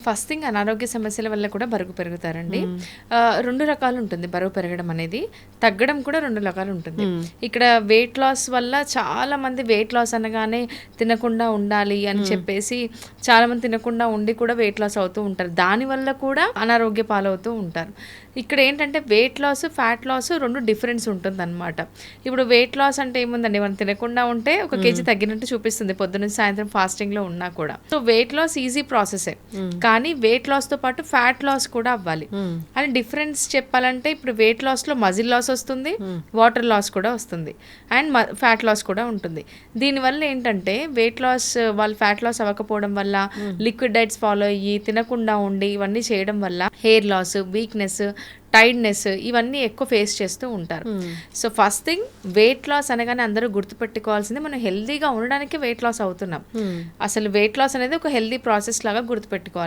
First thing అనారోగ్య సమస్యల వల్ల కూడా బరువు పెరుగుతారండి. 2 రకాలు ఉంటుంది బరువు పెరగడం అనేది. తగ్గడం కూడా 2 రకాలు ఉంటుంది. ఇక్కడ వెయిట్ లాస్ వల్ల చాలా మంది వెయిట్ లాస్ అనగానే తినకుండా ఉండాలి అని చెప్పేసి చాలా మంది తినకుండా ఉండి కూడా వెయిట్ లాస్ అవుతూ ఉంటారు. దానివల్ల కూడా అనారోగ్య పాలవుతూ ఉంటారు. ఇక్కడ ఏంటంటే weight loss, fat loss 2 difference ఉంటుందన్నమాట. ఇప్పుడు వెయిట్ లాస్ అంటే ఏముందండి, మనం తినకుండా ఉంటే 1 కేజీ తగ్గినట్టు చూపిస్తుంది పొద్దున్న సాయంత్రం ఫాస్టింగ్లో ఉన్నా కూడా. సో వెయిట్ లాస్ ఈజీ ప్రాసెసే, కానీ వెయిట్ లాస్తో పాటు ఫ్యాట్ లాస్ కూడా అవ్వాలి. అని డిఫరెన్స్ చెప్పాలంటే ఇప్పుడు వెయిట్ లాస్లో మజిల్ లాస్ వస్తుంది, వాటర్ లాస్ కూడా వస్తుంది, అండ్ ఫ్యాట్ లాస్ కూడా ఉంటుంది. దీనివల్ల ఏంటంటే వెయిట్ లాస్ వాళ్ళు ఫ్యాట్ లాస్ అవ్వకపోవడం వల్ల లిక్విడ్ డైట్స్ ఫాలో అయ్యి తినకుండా ఉండి ఇవన్నీ చేయడం వల్ల హెయిర్ లాస్, వీక్నెస్, టైర్డ్నెస్ ఇవన్నీ ఎక్కువ ఫేస్ చేస్తూ ఉంటారు. So first thing weight loss అనగానే అందరూ గుర్తుపెట్టుకోవాల్సింది మనం హెల్దీగా ఉండడానికి వెయిట్ లాస్ అవుతున్నాం. అసలు వెయిట్ లాస్ అనేది ఒక హెల్దీ ప్రాసెస్ లాగా గుర్తుపెట్టుకోవాలి.